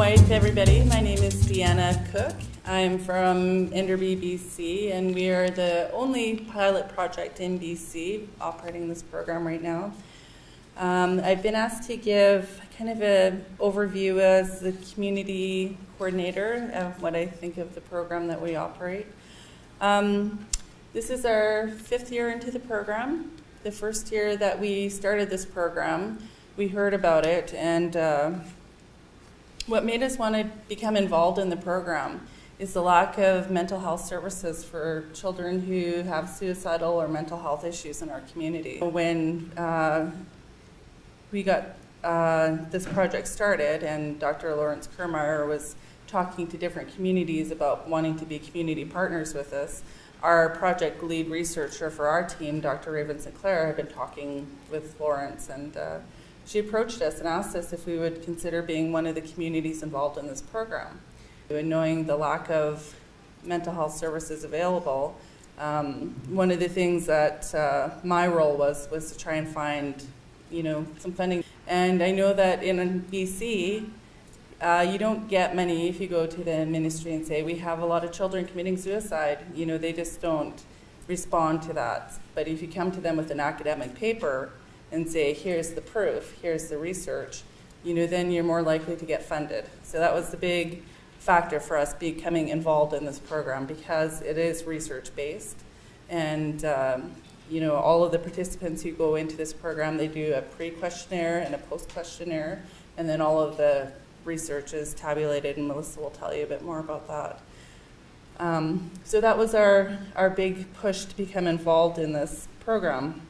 Hi to everybody. My name is Deanna Cook. I'm from Enderby, BC, and we are the only pilot project in BC operating this program right now. I've been asked to give kind of an overview as the community coordinator of what I think of the program that we operate. This is our 5th year into the program. The first year that we started this program, we heard about it, and what made us want to become involved in the program is the lack of mental health services for children who have suicidal or mental health issues in our community. When we got this project started and Dr. Lawrence Kermeyer was talking to different communities about wanting to be community partners with us, our project lead researcher for our team, Dr. Raven Sinclair, had been talking with Lawrence, and she approached us and asked us if we would consider being one of the communities involved in this program. And knowing the lack of mental health services available, one of the things that my role was to try and find, some funding. And I know that in BC, you don't get many if you go to the ministry and say, we have a lot of children committing suicide. They just don't respond to that. But if you come to them with an academic paper and say, here's the proof, here's the research, then you're more likely to get funded. So that was the big factor for us becoming involved in this program, because it is research-based. And, all of the participants who go into this program, they do a pre-questionnaire and a post-questionnaire, and then all of the research is tabulated, and Melissa will tell you a bit more about that. So that was our big push to become involved in this program.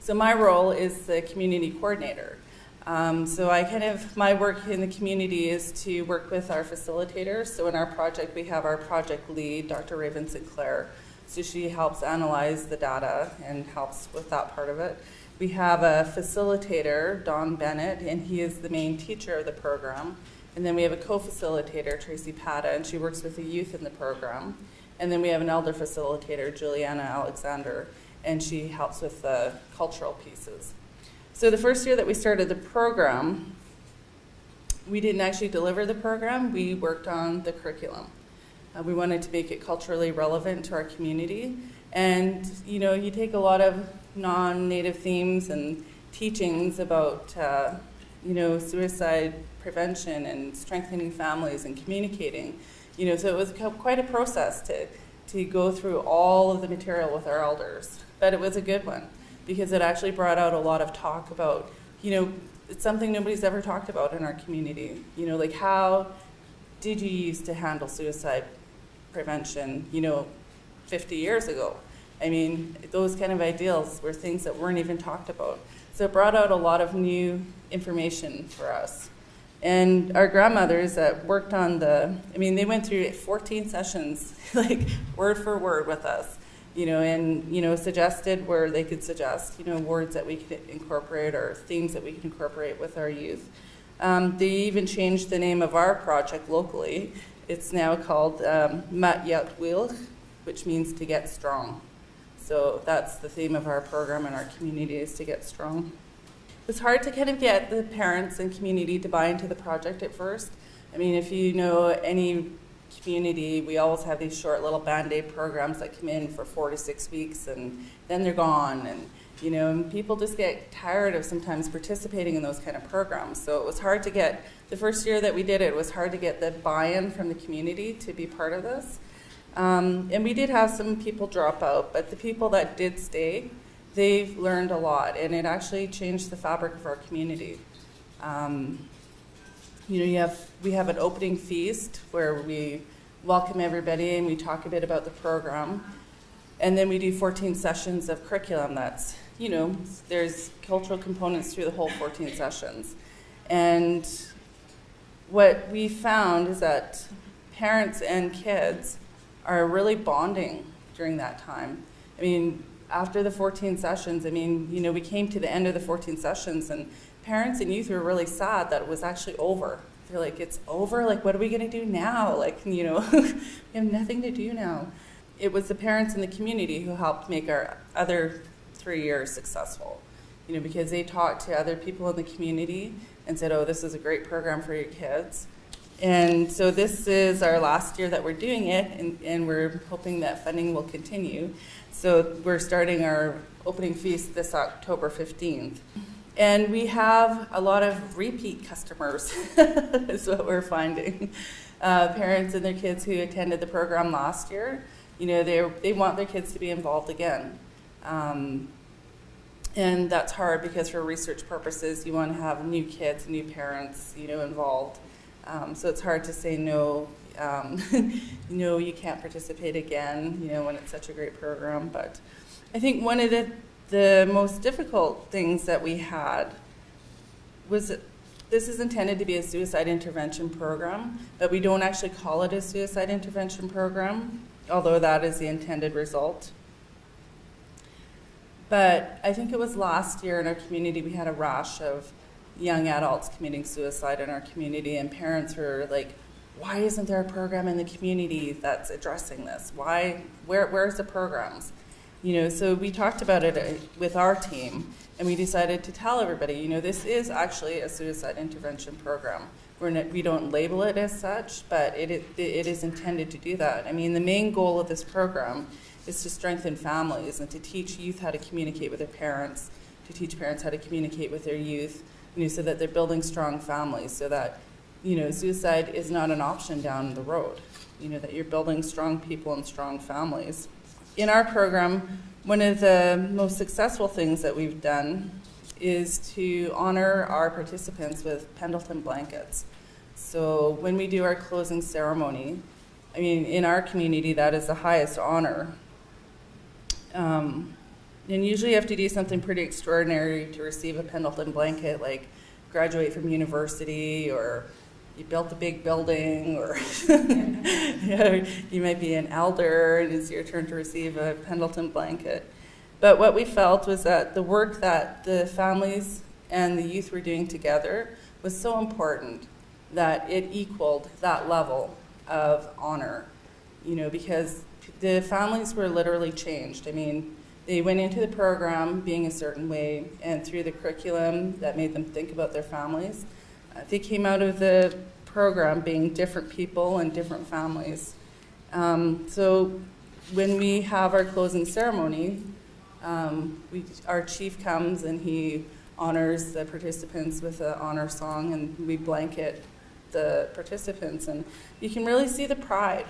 So my role is the community coordinator. My work in the community is to work with our facilitators. So in our project, we have our project lead, Dr. Raven Sinclair. So she helps analyze the data and helps with that part of it. We have a facilitator, Don Bennett, and he is the main teacher of the program. And then we have a co-facilitator, Tracy Pata, and she works with the youth in the program. And then we have an elder facilitator, Juliana Alexander, and she helps with the cultural pieces. So the first year that we started the program, we didn't actually deliver the program, we worked on the curriculum. We wanted to make it culturally relevant to our community. And, you take a lot of non-native themes and teachings about, suicide prevention and strengthening families and communicating. So it was quite a process to go through all of the material with our elders. But it was a good one, because it actually brought out a lot of talk about, it's something nobody's ever talked about in our community. Like, how did you used to handle suicide prevention, 50 years ago? I mean, those kind of ideals were things that weren't even talked about. So it brought out a lot of new information for us. And our grandmothers that worked on they went through 14 sessions, like word for word with us, and suggested where they could suggest, words that we could incorporate or themes that we could incorporate with our youth. They even changed the name of our project locally. It's now called Mat Yat Wil, which means to get strong. So that's the theme of our program in our community, is to get strong. It was hard to kind of get the parents and community to buy into the project at first. I mean, if you know any community, we always have these short little Band-Aid programs that come in for 4 to 6 weeks, and then they're gone. And people just get tired of sometimes participating in those kind of programs. So it was hard to get, the first year that we did it, it was hard to get the buy-in from the community to be part of this. And we did have some people drop out, but the people that did stay, they've learned a lot, and it actually changed the fabric of our community. We have an opening feast where we welcome everybody and we talk a bit about the program. And then we do 14 sessions of curriculum that's, there's cultural components through the whole 14 sessions. And what we found is that parents and kids are really bonding during that time. I mean, after the 14 sessions, we came to the end of the 14 sessions, and parents and youth were really sad that it was actually over. They're like, it's over? Like, what are we going to do now? Like, we have nothing to do now. It was the parents in the community who helped make our other 3 years successful, because they talked to other people in the community and said, oh, this is a great program for your kids. And so this is our last year that we're doing it, and we're hoping that funding will continue. So we're starting our opening feast this October 15th. And we have a lot of repeat customers, is what we're finding. Parents and their kids who attended the program last year, they want their kids to be involved again. And that's hard because for research purposes, you want to have new kids, new parents, involved. So it's hard to say no, no, you can't participate again, when it's such a great program. But I think one of the most difficult things that we had was that this is intended to be a suicide intervention program, but we don't actually call it a suicide intervention program, although that is the intended result. But I think it was last year in our community we had a rash of young adults committing suicide in our community, and parents were like, why isn't there a program in the community that's addressing this? Where's the programs? So we talked about it with our team, and we decided to tell everybody, this is actually a suicide intervention program. We don't label it as such, but it is intended to do that. I mean, the main goal of this program is to strengthen families and to teach youth how to communicate with their parents, to teach parents how to communicate with their youth, so that they're building strong families, so that, suicide is not an option down the road, that you're building strong people and strong families. In our program, one of the most successful things that we've done is to honor our participants with Pendleton Blankets. So when we do our closing ceremony, in our community, that is the highest honor. And usually you have to do something pretty extraordinary to receive a Pendleton blanket, like graduate from university, or you built a big building, or you might be an elder and it's your turn to receive a Pendleton blanket. But what we felt was that the work that the families and the youth were doing together was so important that it equaled that level of honor, because the families were literally changed. They went into the program being a certain way, and through the curriculum that made them think about their families, they came out of the program being different people and different families. So when we have our closing ceremony, our chief comes and he honors the participants with an honor song, and we blanket the participants, and you can really see the pride,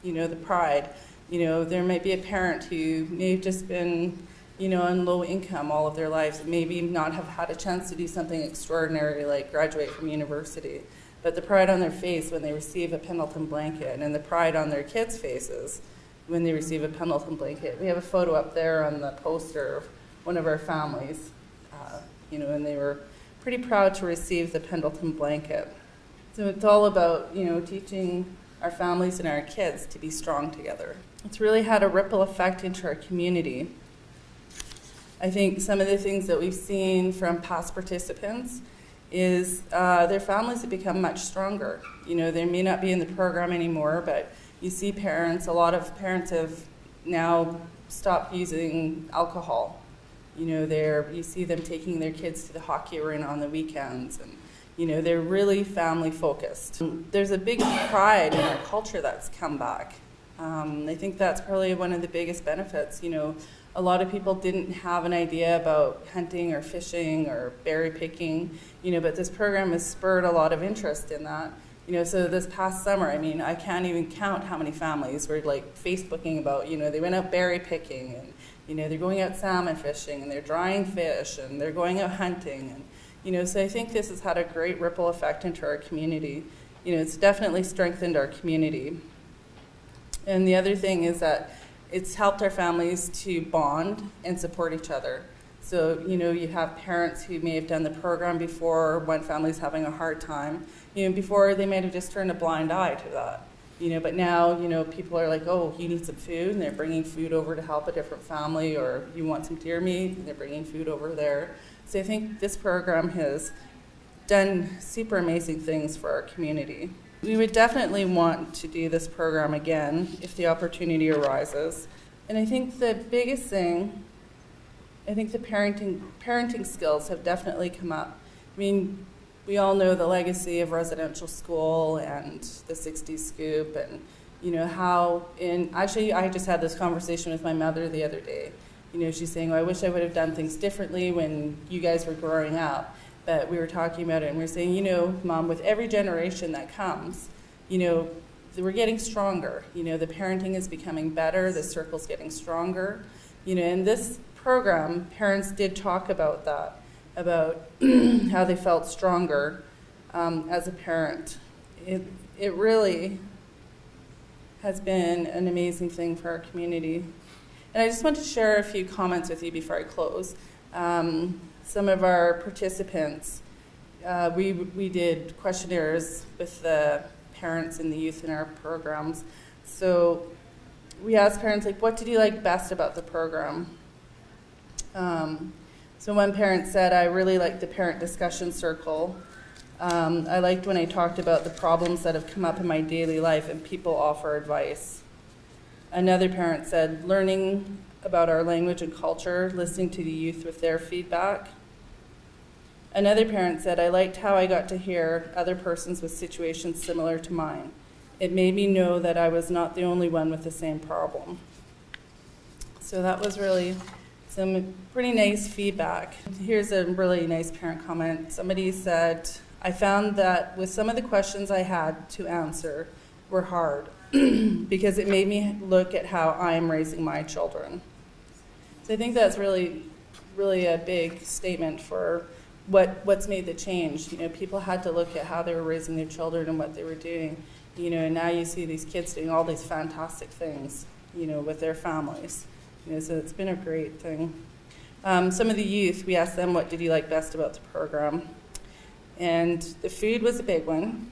the pride. There might be a parent who may have just been, on low income all of their lives, and maybe not have had a chance to do something extraordinary like graduate from university. But the pride on their face when they receive a Pendleton blanket, and the pride on their kids' faces when they receive a Pendleton blanket. We have a photo up there on the poster of one of our families, and they were pretty proud to receive the Pendleton blanket. So it's all about, teaching our families and our kids to be strong together. It's really had a ripple effect into our community. I think some of the things that we've seen from past participants is their families have become much stronger. They may not be in the program anymore, but you see a lot of parents have now stopped using alcohol. You see them taking their kids to the hockey arena on the weekends, and they're really family focused. There's a big pride in our culture that's come back. I think that's probably one of the biggest benefits. A lot of people didn't have an idea about hunting or fishing or berry picking, but this program has spurred a lot of interest in that. So this past summer, I can't even count how many families were like Facebooking about, they went out berry picking, and, they're going out salmon fishing, and they're drying fish, and they're going out hunting, and, so I think this has had a great ripple effect into our community. It's definitely strengthened our community. And the other thing is that it's helped our families to bond and support each other. So, you have parents who may have done the program before, one family's having a hard time. Before they might have just turned a blind eye to that. But now, people are like, oh, you need some food, and they're bringing food over to help a different family, or you want some deer meat, and they're bringing food over there. So I think this program has done super amazing things for our community. We would definitely want to do this program again if the opportunity arises. And I think the biggest thing, I think the parenting skills have definitely come up. we all know the legacy of residential school and the 60s scoop, and how actually I just had this conversation with my mother the other day. She's saying, I wish I would have done things differently when you guys were growing up. But we were talking about it, and we were saying, Mom, with every generation that comes, we're getting stronger. The parenting is becoming better, the circle's getting stronger. In this program, parents did talk about that, about how they felt stronger as a parent. It really has been an amazing thing for our community. And I just want to share a few comments with you before I close. Some of our participants, we did questionnaires with the parents and the youth in our programs. So we asked parents, what did you like best about the program? So one parent said, I really liked the parent discussion circle. I liked when I talked about the problems that have come up in my daily life and people offer advice. Another parent said, learning about our language and culture, listening to the youth with their feedback. Another parent said, I liked how I got to hear other persons with situations similar to mine. It made me know that I was not the only one with the same problem. So that was really some pretty nice feedback. Here's a really nice parent comment. Somebody said, I found that with some of the questions I had to answer were hard because it made me look at how I'm raising my children. So I think that's really, really a big statement for what's made the change. People had to look at how they were raising their children and what they were doing. And now you see these kids doing all these fantastic things, with their families. So it's been a great thing. Some of the youth, we asked them, what did you like best about the program? And the food was a big one.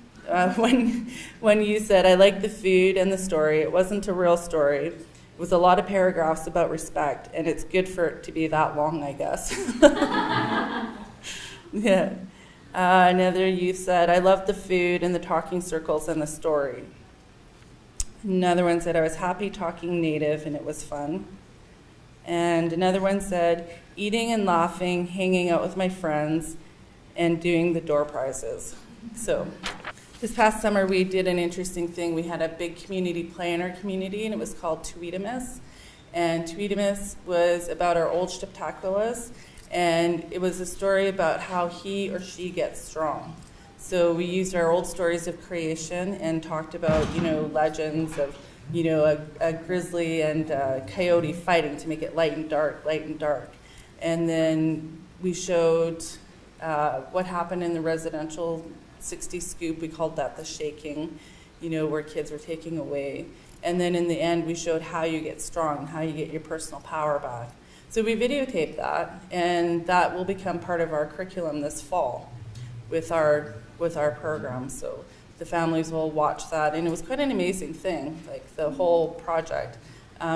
When you said, I like the food and the story, it wasn't a real story. It was a lot of paragraphs about respect, and it's good for it to be that long, I guess. Yeah. Another youth said, I loved the food and the talking circles and the story. Another one said, I was happy talking native and it was fun. And another one said, eating and laughing, hanging out with my friends, and doing the door prizes. So this past summer we did an interesting thing. We had a big community play in our community, and it was called Tweetamus. And Tweetamus was about our old Shtaptaquillas, and it was a story about how he or she gets strong. So we used our old stories of creation and talked about, legends of, a grizzly and a coyote fighting to make it light and dark. And then we showed what happened in the residential 60s scoop. We called that the shaking, where kids were taking away. And then in the end, we showed how you get strong, how you get your personal power back. So we videotaped that, and that will become part of our curriculum this fall with our program. So the families will watch that, and it was quite an amazing thing, like the whole project.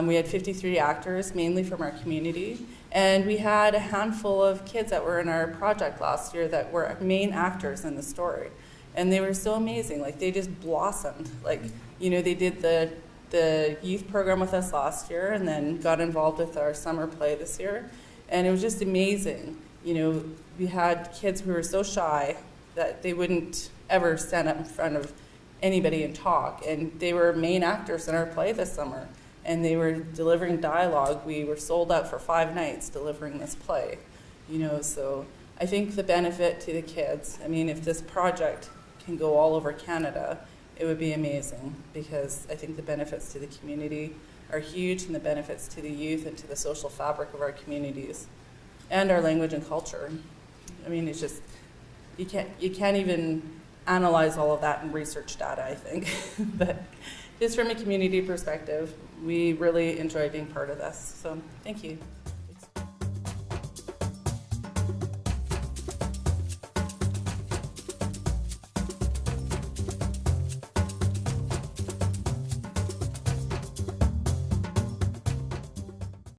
We had 53 actors, mainly from our community, and we had a handful of kids that were in our project last year that were main actors in the story. And they were so amazing, like they just blossomed. Like, they did the youth program with us last year and then got involved with our summer play this year. And it was just amazing. We had kids who were so shy that they wouldn't ever stand up in front of anybody and talk. And they were main actors in our play this summer. And they were delivering dialogue. We were sold out for 5 nights delivering this play. So I think the benefit to the kids, if this project can go all over Canada, it would be amazing, because I think the benefits to the community are huge, and the benefits to the youth and to the social fabric of our communities and our language and culture. It's just, you can't even analyze all of that in research data, I think. But just from a community perspective, we really enjoy being part of this. So thank you.